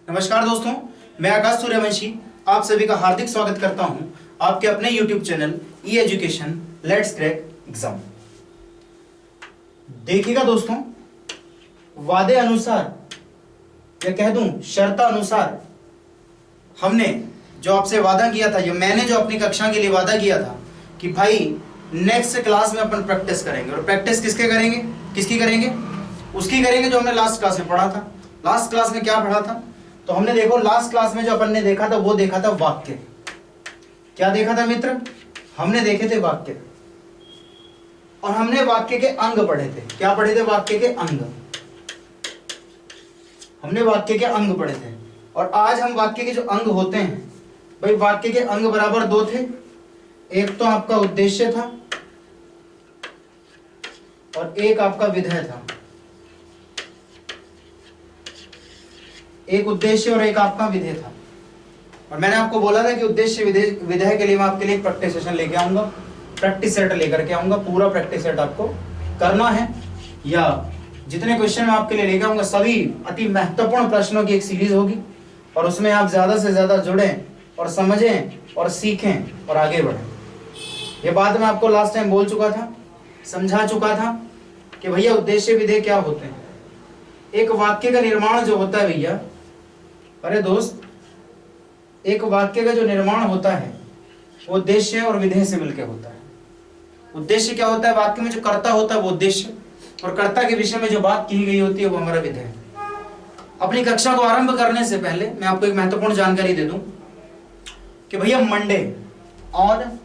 नमस्कार दोस्तों, मैं आकाश सूर्यवंशी आप सभी का हार्दिक स्वागत करता हूं आपके अपने YouTube channel E education let's crack exam. देखिएगा दोस्तों, वादे अनुसार या कह दूं शर्त अनुसार हमने जो आपसे वादा किया था, मैंने जो अपनी कक्षा के लिए वादा किया था कि भाई नेक्स्ट क्लास में अपन प्रैक्टिस करेंगे। और प्रैक्टिस किसकी करेंगे? उसकी करेंगे जो हमने लास्ट क्लास में पढ़ा था। लास्ट क्लास में क्या पढ़ा था? तो हमने देखो लास्ट क्लास में जो अपन ने देखा था वो देखा था वाक्य। क्या देखा था मित्र? हमने देखे थे वाक्य, और हमने वाक्य के अंग पढ़े थे। क्या पढ़े थे? वाक्य के अंग। हमने वाक्य के अंग पढ़े थे, और आज हम वाक्य के जो अंग होते हैं, भाई वाक्य के अंग बराबर दो थे। एक तो आपका उद्देश्य था और एक आपका विधेय था। एक उद्देश्य और एक आपका विधेय था। और मैंने आपको बोला था कि उद्देश्य विधेय के लिए मैं आपके लिए एक प्रैक्टिस सेशन लेके आऊंगा, प्रैक्टिस सेट लेकर के आऊंगा। पूरा प्रैक्टिस सेट आपको करना है, या जितने क्वेश्चन मैं आपके लिए लेके आऊंगा सभी अति महत्वपूर्ण प्रश्नों की एक सीरीज होगी, और उसमें आप ज्यादा से ज्यादा जुड़ें और समझें और सीखें और आगे बढ़ें। ये बात मैं आपको लास्ट टाइम बोल चुका था, समझा चुका था कि भैया उद्देश्य विधेय क्या होते हैं। एक वाक्य का निर्माण जो होता है भैया, अरे दोस्त, एक वाक्य का जो निर्माण होता है वो उद्देश्य और विधेय से मिलकर होता है। उद्देश्य क्या होता है? वाक्य में जो कर्ता होता है वो उद्देश्य, और कर्ता के विषय में जो बात की गई होती है वो हमारा विधेय। अपनी कक्षा को आरंभ करने से पहले मैं आपको एक महत्वपूर्ण जानकारी दे दूं कि भैया मंडे, ऑन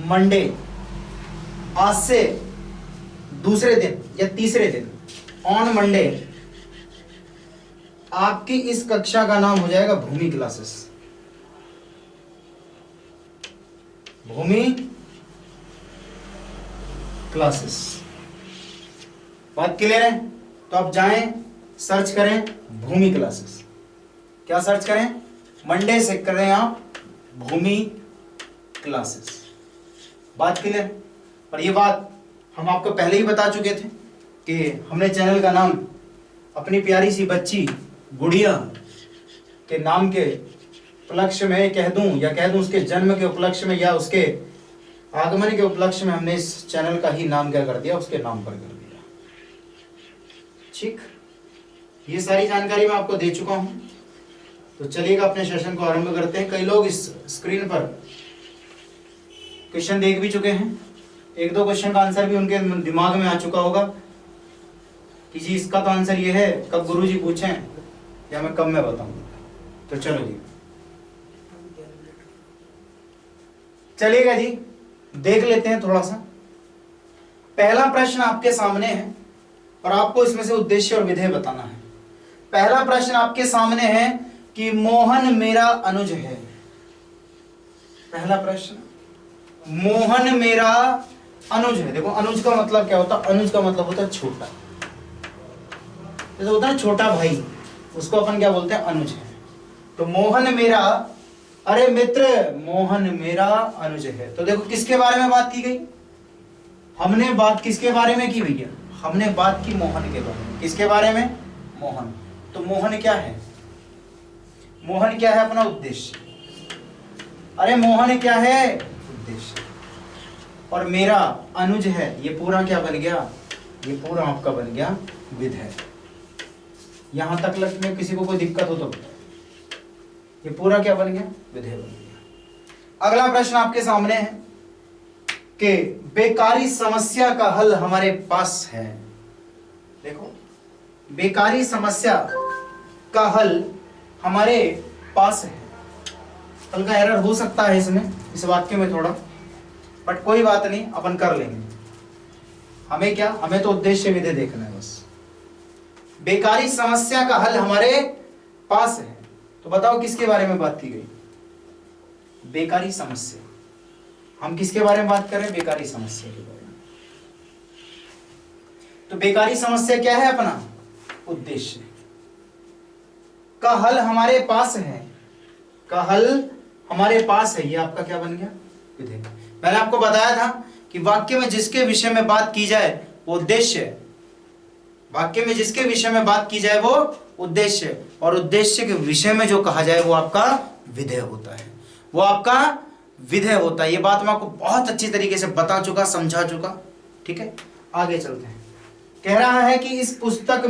मंडे, आज से दूसरे दिन या तीसरे दिन, ऑन मंडे आपकी इस कक्षा का नाम हो जाएगा भूमि क्लासेस। भूमि क्लासेस। बात क्लियर है? तो आप जाएं, सर्च करें भूमि क्लासेस। क्या सर्च करें? मंडे से करें आप भूमि क्लासेस। बात क्लियर? और ये बात हम आपको पहले ही बता चुके थे कि हमने चैनल का नाम अपनी प्यारी सी बच्ची गुड़िया के नाम के उपलक्ष्य में कह दूं उसके जन्म के उपलक्ष्य में या उसके आगमन के उपलक्ष्य में हमने इस चैनल का ही नाम क्या कर दिया? उसके नाम पर कर दिया। ठीक, ये सारी जानकारी मैं आपको दे चुका हूं। तो चलिएगा अपने सेशन को आरंभ करते हैं। कई लोग इस स्क्रीन पर क्वेश्चन देख भी चुके हैं, एक दो क्वेश्चन का आंसर भी उनके दिमाग में आ चुका होगा कि जी इसका तो आंसर ये है, कब गुरुजी पूछें या मैं कब मैं बताऊं। तो चलो जी, चलिएगा जी, देख लेते हैं थोड़ा सा। पहला प्रश्न आपके सामने है और आपको इसमें से उद्देश्य और विधेय बताना है। पहला प्रश्न आपके सामने है कि मोहन मेरा अनुज है। पहला प्रश्न, मोहन मेरा अनुज है। देखो अनुज का मतलब क्या होता है? अनुज का मतलब होता है छोटा। जैसे होता है छोटा भाई, उसको अपन क्या बोलते हैं? अनुज है। तो मोहन मेरा, अरे मित्र मोहन मेरा अनुज है। तो देखो किसके बारे में बात की गई? हमने बात किसके बारे में की भैया? हमने बात की मोहन के बारे में। किसके बारे में? मोहन। तो मोहन क्या है? मोहन क्या है? अपना उद्देश्य। अरे मोहन क्या है? उद्देश्य। और मेरा अनुज है, ये पूरा क्या बन गया? ये पूरा आपका बन गया विधेय। यहां तक लगने में किसी को कोई दिक्कत हो तो ये पूरा क्या बन गया? विधेय बन गया। अगला प्रश्न आपके सामने है कि बेकारी समस्या का हल हमारे पास है। देखो, बेकारी समस्या का हल हमारे पास है। हल्का एरर हो सकता है इसमें, इस वाक्य में थोड़ा, बट कोई बात नहीं, अपन कर लेंगे। हमें क्या? हमें तो उद्देश्य विधेय देखना है बस। बेकारी समस्या का हल हमारे पास है। तो बताओ किसके बारे में बात की गई? बेकारी समस्या। हम किसके बारे में बात कर रहे हैं? बेकारी समस्या के बारे में। तो बेकारी समस्या क्या है? अपना उद्देश्य। का हल हमारे पास है। का हल हमारे पास है, ये आपका क्या बन गया? विधेय। मैंने आपको बताया था कि वाक्य में जिसके विषय में बात की जाए वो उद्देश्य है, वाक्य में जिसके विषय में बात की जाए वो उद्देश्य, और उद्देश्य के विषय में जो कहा जाए वो आपका विधेय होता है, वो आपका विधेय होता है। ये बात मैं आपको बहुत अच्छी तरीके से बता चुका, समझा चुका। ठीक है, आगे चलते हैं। कह रहा है कि इस पुस्तक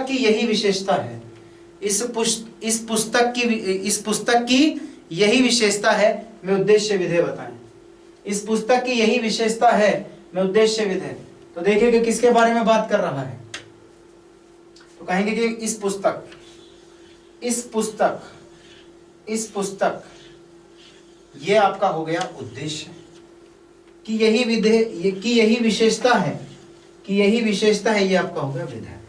की यही विशेषता है, इस पुस्तक की यही विशेषता है, मैं उद्देश्य विधेय बताएं। इस पुस्तक की यही विशेषता है, मैं उद्देश्य विधेय। तो देखिए कि किसके बारे में बात कर रहा है। तो कहेंगे कि इस पुस्तक ये आपका हो गया उद्देश्य, कि यही विधेय, कि यही विशेषता है, ये आपका हो गया विधेय।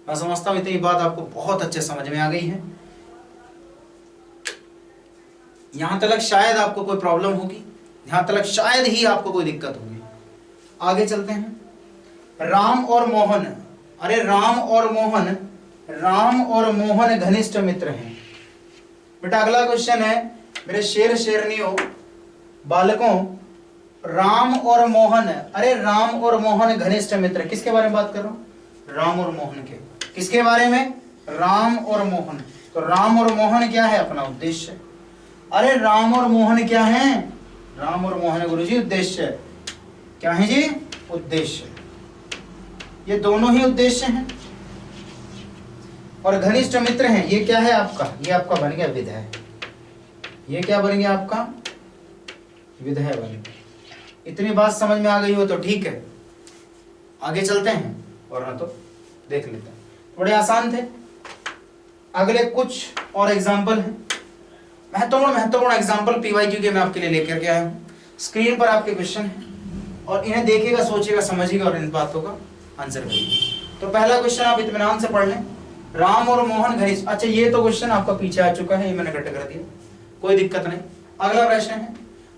मैं समझता हूं इतनी बात आपको बहुत अच्छे समझ में आ गई है। यहां तक शायद आपको कोई प्रॉब्लम होगी, यहां तक शायद ही आपको कोई दिक्कत होगी। आगे चलते हैं। राम और मोहन, अरे राम और मोहन घनिष्ठ मित्र हैं। बेटा अगला क्वेश्चन है मेरे शेर शेरनियों बालकों, राम और मोहन, अरे राम और मोहन घनिष्ठ मित्र, किसके बारे में बात कर रहा हूं? राम और मोहन के। किसके बारे में? राम और मोहन। तो राम और मोहन क्या है? अपना उद्देश्य। अरे राम और मोहन क्या है? राम और मोहन गुरुजी उद्देश्य। क्या है जी? उद्देश्य। ये दोनों ही उद्देश्य हैं और घनिष्ठ मित्र हैं। ये क्या है आपका? ये आपका बन गया विधेय। ये क्या बन गया आपका? विधेय बन गया। इतनी बात समझ में आ गई हो तो ठीक है, आगे चलते हैं, और ना तो देख लेते हैं। थोड़े आसान थे। अगले कुछ और एग्जाम्पल हैं, महत्वपूर्ण एग्जाम्पल पीवाईक्यू के मैं आपके लिए लेकर के आया हूँ। स्क्रीन पर आपके क्वेश्चन हैं और इन्हें देखेगा, सोचेगा, समझिएगा और इन बातों का आंसर करिएगा। तो पहला क्वेश्चन आप इत्मीनान से पढ़ लें। राम और मोहन घनिष्ठ। अच्छा, ये तो क्वेश्चन आपका पीछे आ चुका है, ये मैंने कट कर दिया, कोई दिक्कत नहीं। अगला प्रश्न है,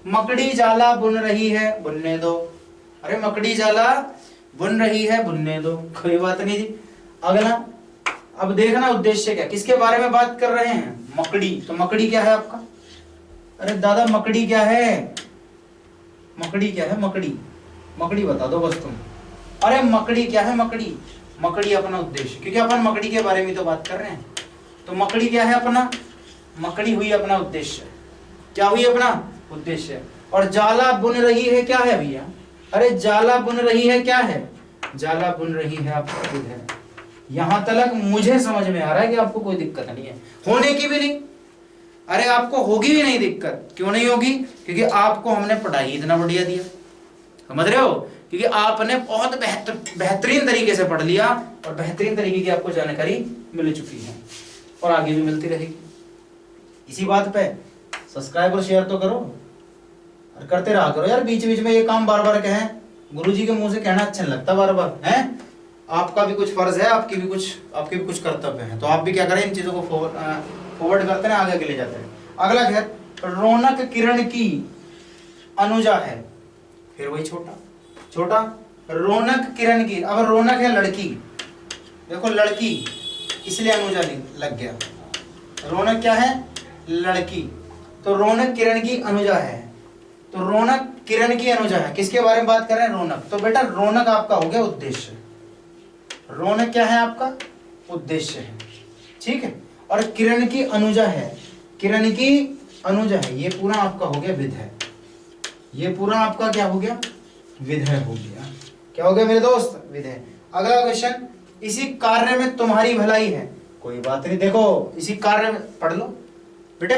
मकड़ी जाला बुन रही है, बुनने दो। अरे मकड़ी जाला बुन रही है, बुनने दो, कोई बात नहीं जी। अगला, अब देखना उद्देश्य क्या, किसके बारे में बात कर रहे हैं? मकड़ी। तो मकड़ी क्या है आपका? अरे दादा मकड़ी क्या है? मकड़ी क्या है? मकड़ी बता दो बस तुम। अरे मकड़ी क्या है? मकड़ी अपना उद्देश्य, क्योंकि अपन मकड़ी के बारे में तो बात कर रहे हैं। तो मकड़ी क्या है अपना? मकड़ी हुई अपना उद्देश्य। क्या हुई? अपना उद्देश्य। और जाला बुन रही है क्या है भैया? अरे जाला बुन रही है क्या है? जाला बुन रही है आपका विधेय। यहां तक मुझे समझ में आ रहा है कि आपको कोई दिक्कत नहीं है, होने की भी नहीं। अरे आपको होगी भी नहीं दिक्कत। क्यों नहीं होगी? क्योंकि आपको हमने पढ़ाई इतना बढ़िया दिया, समझ रहे हो? क्योंकि आपने बहुत बेहतरीन तरीके से पढ़ लिया और बेहतरीन तरीके की आपको जानकारी मिल चुकी है और आगे भी मिलती रहेगी। इसी बात पे सब्सक्राइब और शेयर तो करो और करते रहा करो यार। बीच बीच में ये काम बार बार कहें, गुरुजी के मुंह से कहना अच्छा नहीं लगता बार बार, है? आपका भी कुछ फर्ज है, आपके भी कुछ कर्तव्य है। तो आप भी क्या करें, इन चीजों को फॉरवर्ड करते हैं, आगे ले जाते हैं। अगला है, रौनक किरण की अनुजा है। फिर वही छोटा रौनक किरण की। अब रौनक है लड़की, देखो लड़की, इसलिए अनुजा लग गया। रौनक क्या है? लड़की। तो रौनक किरण की अनुजा है। तो रौनक किरण की अनुजा है, किसके बारे में बात कर रहे हैं? रौनक। तो बेटा रौनक आपका हो गया उद्देश्य। रौनक क्या है आपका? उद्देश्य है, ठीक है। और किरण की अनुजा है, किरण की अनुजा है, ये पूरा आपका हो गया विधेय। ये पूरा आपका क्या हो गया? विधेय हो गया। क्या हो गया मेरे दोस्त? विधेय। अगला क्वेश्चन, इसी कार्य में तुम्हारी भलाई है। कोई बात नहीं, देखो इसी कार्य में, पढ़ लो बेटे,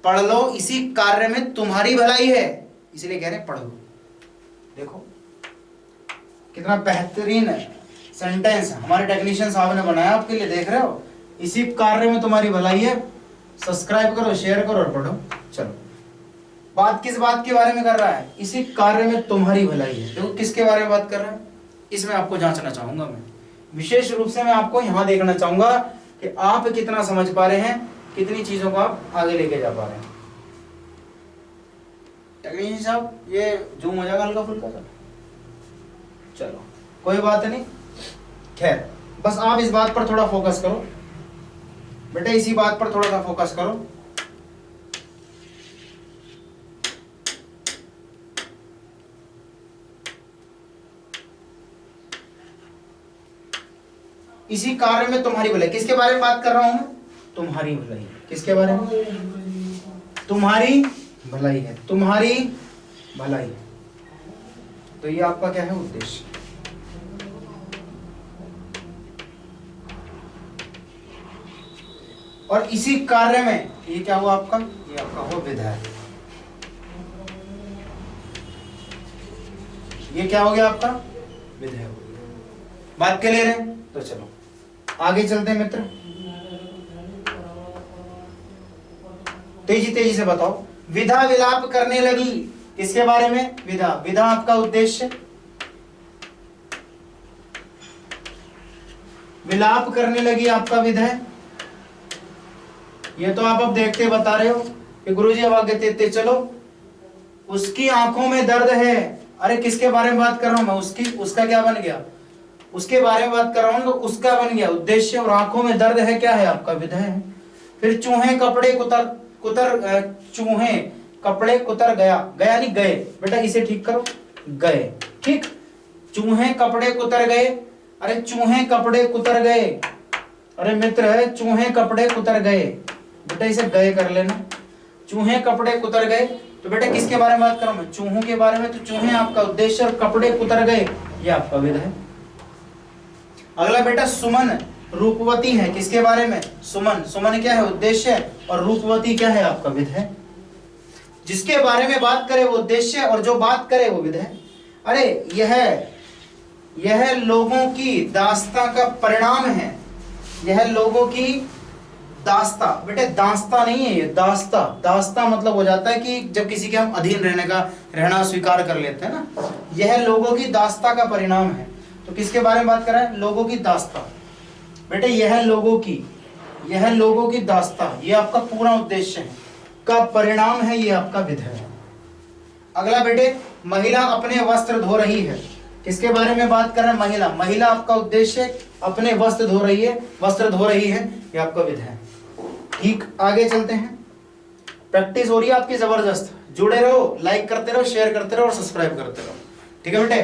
पढ़ लो, इसी कार्य में तुम्हारी भलाई है, इसलिए कह रहे हैं पढ़ लो। देखो कितना बेहतरीन सेंटेंस हमारे टेक्नीशियन साहब ने बनाया आपके लिए, देख रहे हो? इसी कार्य में तुम्हारी भलाई है। सब्सक्राइब करो, शेयर करो और पढ़ो। चलो, बात किस बात के बारे में कर रहा है? इसी कार्य में तुम्हारी भलाई है। देखो किसके बारे में बात कर रहा है, इसमें आपको जांचना चाहूंगा मैं। विशेष रूप से मैं आपको यहां देखना चाहूंगा कि आप कितना समझ पा रहे हैं, कितनी चीजों को आप आगे लेके जा पा रहे हैं। टेक्नीशियन साहब ये जूम हो जाएगा हल्का फुल्का सा, चलो कोई बात नहीं। खैर, बस आप इस बात पर थोड़ा फोकस करो बेटा, इसी बात पर थोड़ा सा फोकस करो। इसी कार्य में तुम्हारी भलाई। किसके बारे में बात कर रहा हूं मैं? तुम्हारी भलाई। किसके बारे में? तुम्हारी भलाई है, तुम्हारी भलाई है। तो ये आपका क्या है? उद्देश्य। और इसी कार्य में ये क्या हुआ आपका? ये आपका हुआ विधायक। ये क्या हो गया आपका? विधेय हो गया। बात के ले रहे हैं? तो चलो आगे चलते हैं मित्र। तेजी तेजी से बताओ। विधा विलाप करने लगी। किसके बारे में? विधा। विधा आपका उद्देश्य। विलाप करने लगी आपका विधेय। ये तो आप अब देखते बता रहे हो कि गुरुजी अब आगे तेते चलो। उसकी आंखों में दर्द है। अरे किसके बारे में बात कर रहा हूं मैं? उसकी, उसका क्या बन गया? उसके बारे में बात कर रहा हूं तो उसका बन गया उद्देश्य। और आंखों में दर्द है, क्या है आपका? विधेय है। फिर चूहे कपड़े चूहे कपड़े कुतर गया। गया नहीं गए बेटा, इसे ठीक करो। गए, ठीक। चूहे कपड़े कुतर गए। अरे चूहे कपड़े कुतर गए। अरे मित्र चूहे कपड़े कुतर गए बेटा, इसे गए कर लेना। चूहे कपड़े कुतर गए। तो बेटा किसके बारे में बात कर रहा हूं मैं? चूहों के बारे में। तो चूहे आपका उद्देश्य और कपड़े कुतर गए ये आपका विध है। अगला बेटा सुमन रूपवती है। किसके बारे में? सुमन। सुमन क्या है? उद्देश्य। और रूपवती क्या है? आपका विध है। जिसके बारे में बात करे वो उद्देश्य और जो बात करे वो विध है। अरे यह लोगों की दास्ता का परिणाम है। यह लोगों की दास्ता। बेटे दास्ता नहीं है ये, दास्ता। दास्ता मतलब हो जाता है कि जब किसी के हम अधीन रहना स्वीकार कर लेते हैं ना। यह लोगों की दास्ता का परिणाम है। तो किसके बारे में बात कर रहा है? लोगों की दास्ता। बेटे यह लोगों की दास्ता, ये आपका पूरा उद्देश्य है, का परिणाम है, ये आपका विध है। अगला बेटे महिला अपने वस्त्र धो रही है। किसके बारे में बात कर रहे हैं? महिला। महिला आपका उद्देश्य, अपने वस्त्र धो रही है, ये आपका विध है। ठीक, आगे चलते हैं। प्रैक्टिस हो रही है आपकी जबरदस्त। जुड़े रहो, लाइक करते रहो, शेयर करते रहो और सब्सक्राइब करते रहो। ठीक है बेटे।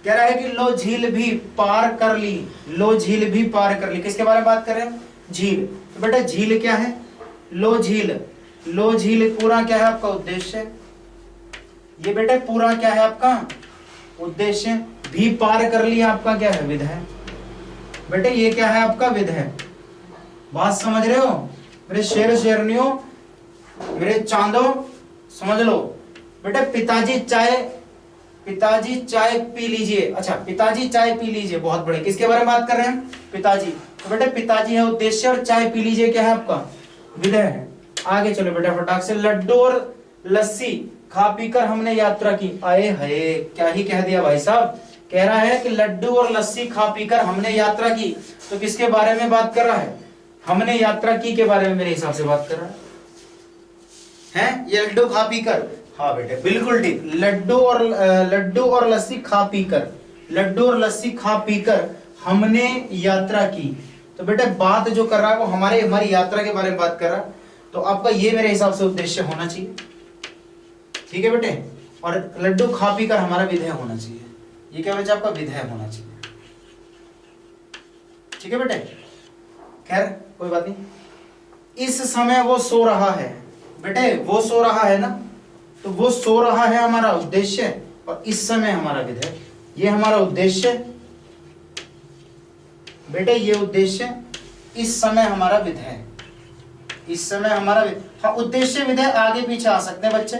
कह रहा है कि लो झील भी पार कर ली। लो झील भी पार कर ली। किसके बारे में बात कर रहे हैं? झील। तो बेटा झील क्या है? लो झील पूरा क्या है आपका? उद्देश्य। ये बेटे पूरा क्या है आपका? उद्देश्य। भी पार कर ली आपका क्या है? विध है। बेटे ये क्या है आपका? विध है। बात समझ रहे हो मेरे शेरनियों, मेरे चांदो? समझ लो बेटे। पिताजी चाय पी लीजिए। अच्छा, पिताजी चाय पी लीजिए, बहुत बड़े। किसके बारे में बात कर रहे हैं? पिताजी। तो बेटे पिताजी है उद्देश्य और चाय पी लीजिए क्या है आपका? विधेय है। आगे चलो बेटा फटाक से। लड्डू और लस्सी खा पीकर हमने यात्रा की। आए हाय, क्या ही कह दिया भाई साहब। कह रहा है कि लड्डू और लस्सी खा पीकर हमने यात्रा की। तो किसके बारे में बात कर रहा है? हमने यात्रा की के बारे में मेरे हिसाब से बात कर रहा है। ये लड्डू खा पीकर, हाँ बेटे बिल्कुल ठीक। लड्डू और लस्सी खा पीकर हमने यात्रा की। तो बेटे बात जो कर रहा है वो हमारी यात्रा के बारे में बात कर रहा है। तो आपका ये मेरे हिसाब से उद्देश्य होना चाहिए। ठीक है बेटे। और लड्डू खा पीकर हमारा विधेय होना चाहिए। ये क्या बच्चा? आपका विधेय होना चाहिए। ठीक है बेटे। खैर कोई बात नहीं। इस समय वो सो रहा है। बेटे वो सो रहा है ना, तो वो सो रहा है हमारा उद्देश्य और इस समय हमारा विधेय। ये हमारा उद्देश्य बेटे, ये उद्देश्य, इस समय हमारा विधेय। इस समय हमारा हाँ, उद्देश्य विधेय आगे पीछे आ सकते हैं बच्चे।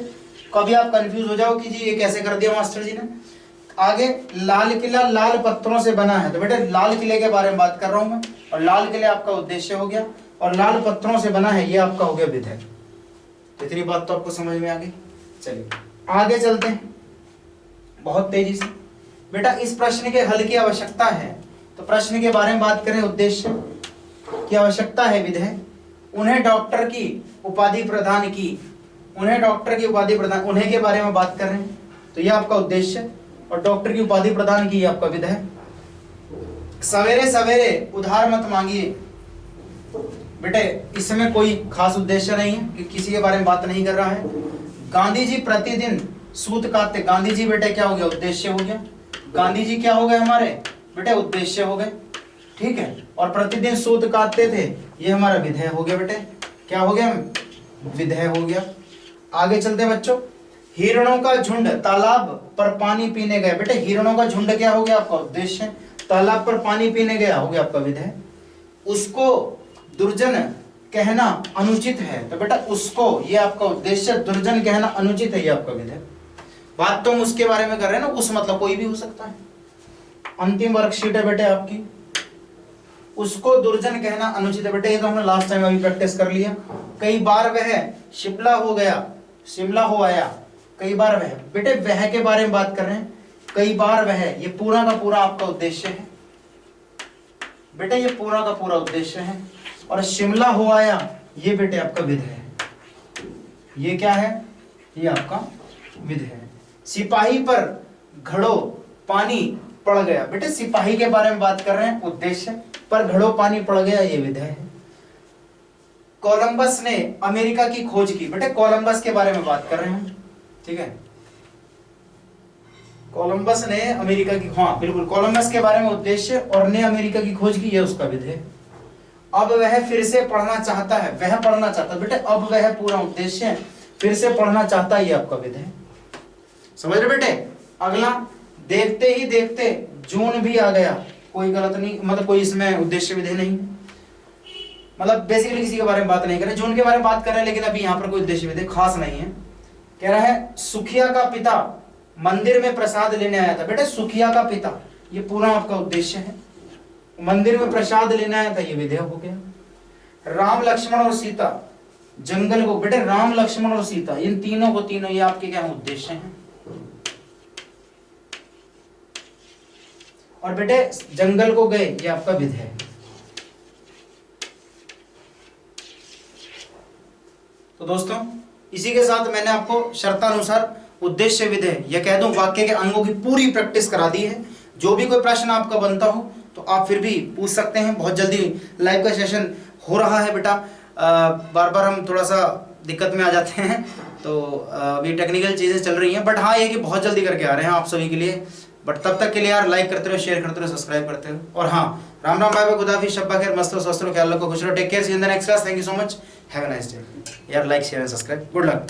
कभी आप कंफ्यूज हो जाओ कि जी ये कैसे कर दिया मास्टर जी ने। आगे लाल किला लाल पत्थरों से बना है। तो बेटे लाल किले के बारे में बात कर रहा हूं मैं। और लाल किले आपका उद्देश्य हो गया और लाल पत्थरों से बना है, ये आपका हो गया विधेय। इतनी बात तो आपको समझ में आ गई। चलिए आगे चलते हैं बहुत तेजी से। बेटा इस प्रश्न के हल की आवश्यकता है, तो प्रश्न के बारे में बात करें। उद्देश्य की आवश्यकता है, विधेय। उन्हें डॉक्टर की उपाधि प्रदान की। उन्हें के बारे में बात कर रहे हैं, तो यह आपका उद्देश्य। और डॉक्टर की उपाधि प्रदान की, आपका विधेय। सवेरे सवेरे उधार मत मांगिए। बेटे इस समय कोई खास उद्देश्य नहीं है कि किसी के बारे में बात नहीं कर रहा है। गांधी जी प्रतिदिन सूत काटते। गांधी जी बेटे क्या हो गया? उद्देश्य हो गया। गांधी जी क्या हो गए हमारे? बेटे उद्देश्य हो गए। ठीक है, और प्रतिदिन सूत काटते थे, ये हमारा विधेय हो गया बेटे। क्या हो गया? विधेय हो गया। आगे चलते हैं बच्चों। हिरणों का झुंड तालाब पर पानी पीने गए। बेटे हिरणों का झुंड क्या हो गया? आपका उद्देश्य। तालाब पर पानी पीने गया हो गया आपका विधेय। उसको दुर्जन कहना अनुचित है, तो बेटा उसको, ये आपका उद्देश्य, दुर्जन कहना अनुचित है, ये आपका विधेय। बात तो हम उसके बारे में कर रहे हैं ना, उस मतलब कोई भी हो सकता है। अंतिम वर्कशीट है बेटे आपकी, उसको दुर्जन कहना अनुचित है। बेटे ये तो हमने लास्ट टाइम अभी प्रैक्टिस कर लिया। कई बार वह शिमला हो गया, शिमला हो आया, कई बार वह, बेटे वह के बारे में बात कर रहे हैं। कई बार वह, ये पूरा का पूरा आपका उद्देश्य है बेटे, ये पूरा का पूरा उद्देश्य है। और शिमला हो आया, ये बेटे आपका विधेय है। ये क्या है? ये आपका विधेय है। सिपाही पर घड़ो पानी पड़ गया। बेटे सिपाही के बारे में बात कर रहे हैं, उद्देश्य, पर घड़ो पानी पड़ गया, ये विधेय है। कोलंबस ने अमेरिका की खोज की। बेटे कोलंबस के बारे में बात कर रहे हैं, ठीक है। कोलंबस ने अमेरिका की, हाँ बिल्कुल, कोलंबस के बारे में उद्देश्य, और ने अमेरिका की खोज की, ये उसका विधेय। अब वह फिर से पढ़ना चाहता है, वह पढ़ना चाहता है। बेटे अब वह पूरा उद्देश्य है, फिर से पढ़ना चाहता है, ये आपका विधेय। समझ रहे बेटे? अगला, देखते ही देखते जून भी आ गया। कोई गलत नहीं, मतलब कोई इसमें उद्देश्य विधेय नहीं, मतलब बेसिकली किसी के बारे में बात नहीं कर रहे, जून के बारे में बात कर रहे हैं, लेकिन अभी यहाँ पर कोई उद्देश्य विधेय खास नहीं है। कह रहा है सुखिया का पिता मंदिर में प्रसाद लेने आया था। बेटे सुखिया का पिता, ये पूरा आपका उद्देश्य है। मंदिर में प्रसाद लेने आया था, ये विधेय हो गया। राम लक्ष्मण और सीता जंगल को। बेटे राम लक्ष्मण और सीता, इन तीनों को, तीनों ये आपके क्या उद्देश्य हैं। और बेटे जंगल को गए, ये आपका विधेय है। तो दोस्तों इसी के साथ मैंने आपको शर्तानुसार उद्देश्य विधेय, या कह दूं वाक्य के अंगों की पूरी प्रैक्टिस करा दी है। जो भी कोई प्रश्न आपका बनता हो तो आप फिर भी पूछ सकते हैं। बहुत जल्दी लाइव का सेशन हो रहा है बेटा। बार बार हम थोड़ा सा दिक्कत में आ जाते हैं, तो अभी टेक्निकल चीज़ें चल रही हैं, बट हाँ ये कि बहुत जल्दी करके आ रहे हैं आप सभी के लिए। बट तब तक के लिए यार लाइक करते रहो, शेयर करते रहो, सब्सक्राइब करते रहो। और हाँ, राम राम, बाय बाय, खुदा हाफिज़, शब्बा खैर, मस्त रहो, स्वस्थ रहो, ख्याल रखो, खुश रहो, take care, see you in the next class, thank you so much, have a nice day. यार like share and subscribe, good luck.